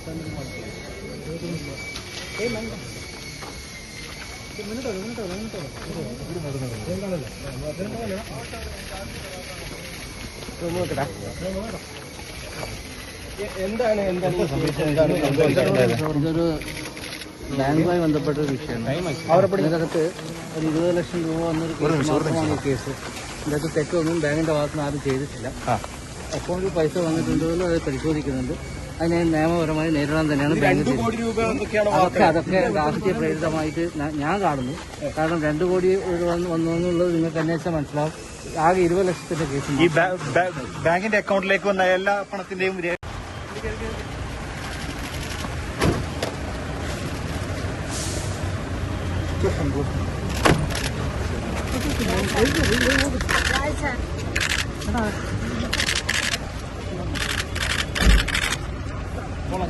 ഇതൊരു ബാങ്കുമായി ബന്ധപ്പെട്ട ഒരു വിഷയമാണ്. ഇതിനകത്ത് ഒരു 20 ലക്ഷം രൂപ വന്നൊരു കേസ്. ഇതിനകത്ത് തെറ്റൊന്നും ബാങ്കിന്റെ ഭാഗത്തുനിന്ന് ആരും ചെയ്തിട്ടില്ല. അക്കൗണ്ടിൽ പൈസ വന്നിട്ടുണ്ടോ അത് പരിശോധിക്കുന്നുണ്ട്. അതിനെ നിയമപരമായി നേരിടാൻ തന്നെയാണ് ബാങ്ക് അതൊക്കെ രാഷ്ട്രീയ പ്രേരിതമായിട്ട് ഞാൻ കാണുന്നു. കാരണം 2 കോടി വന്നു എന്നുള്ളത് നിങ്ങൾക്ക് അന്വേഷിച്ചാൽ മനസ്സിലാവും. ആകെ 20 ലക്ഷത്തിന്റെ കേസ്. ഈ ബാങ്കിന്റെ അക്കൗണ്ടിലേക്ക് വന്ന എല്ലാ പണത്തിന്റെയും Hola.